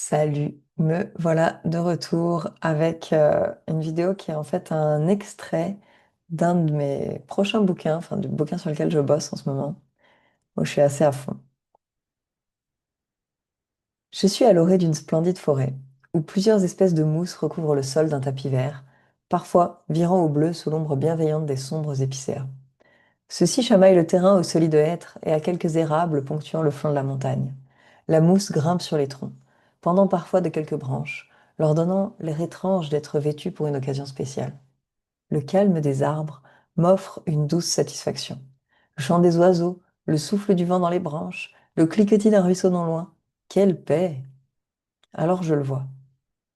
Salut, me voilà de retour avec une vidéo qui est en fait un extrait d'un de mes prochains bouquins, enfin du bouquin sur lequel je bosse en ce moment, où je suis assez à fond. Je suis à l'orée d'une splendide forêt, où plusieurs espèces de mousses recouvrent le sol d'un tapis vert, parfois virant au bleu sous l'ombre bienveillante des sombres épicéas. Ceux-ci chamaillent le terrain au solide hêtre et à quelques érables ponctuant le flanc de la montagne. La mousse grimpe sur les troncs, pendant parfois de quelques branches, leur donnant l'air étrange d'être vêtus pour une occasion spéciale. Le calme des arbres m'offre une douce satisfaction. Le chant des oiseaux, le souffle du vent dans les branches, le cliquetis d'un ruisseau non loin. Quelle paix! Alors je le vois.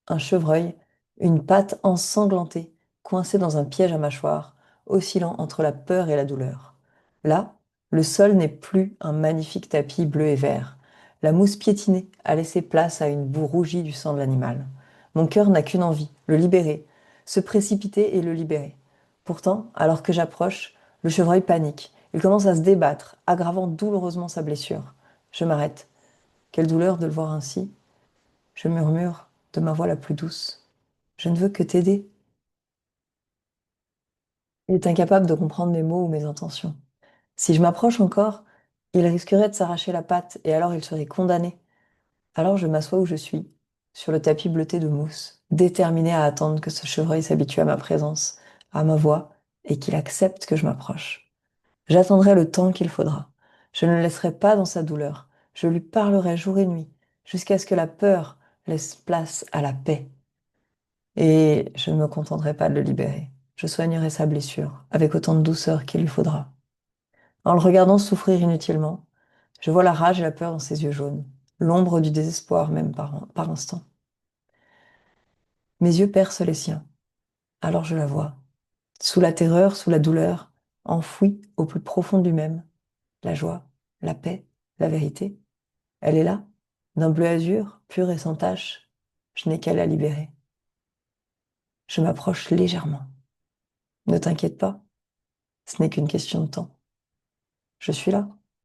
Un chevreuil, une patte ensanglantée, coincée dans un piège à mâchoire, oscillant entre la peur et la douleur. Là, le sol n'est plus un magnifique tapis bleu et vert. La mousse piétinée a laissé place à une boue rougie du sang de l'animal. Mon cœur n'a qu'une envie, le libérer, se précipiter et le libérer. Pourtant, alors que j'approche, le chevreuil panique. Il commence à se débattre, aggravant douloureusement sa blessure. Je m'arrête. Quelle douleur de le voir ainsi. Je murmure de ma voix la plus douce. Je ne veux que t'aider. Il est incapable de comprendre mes mots ou mes intentions. Si je m'approche encore, il risquerait de s'arracher la patte et alors il serait condamné. Alors je m'assois où je suis, sur le tapis bleuté de mousse, déterminé à attendre que ce chevreuil s'habitue à ma présence, à ma voix, et qu'il accepte que je m'approche. J'attendrai le temps qu'il faudra. Je ne le laisserai pas dans sa douleur. Je lui parlerai jour et nuit, jusqu'à ce que la peur laisse place à la paix. Et je ne me contenterai pas de le libérer. Je soignerai sa blessure avec autant de douceur qu'il lui faudra. En le regardant souffrir inutilement, je vois la rage et la peur dans ses yeux jaunes, l'ombre du désespoir même par instant. Mes yeux percent les siens, alors je la vois. Sous la terreur, sous la douleur, enfouie au plus profond de lui-même, la joie, la paix, la vérité. Elle est là, d'un bleu azur, pur et sans tache. Je n'ai qu'à la libérer. Je m'approche légèrement. Ne t'inquiète pas, ce n'est qu'une question de temps. Je suis là.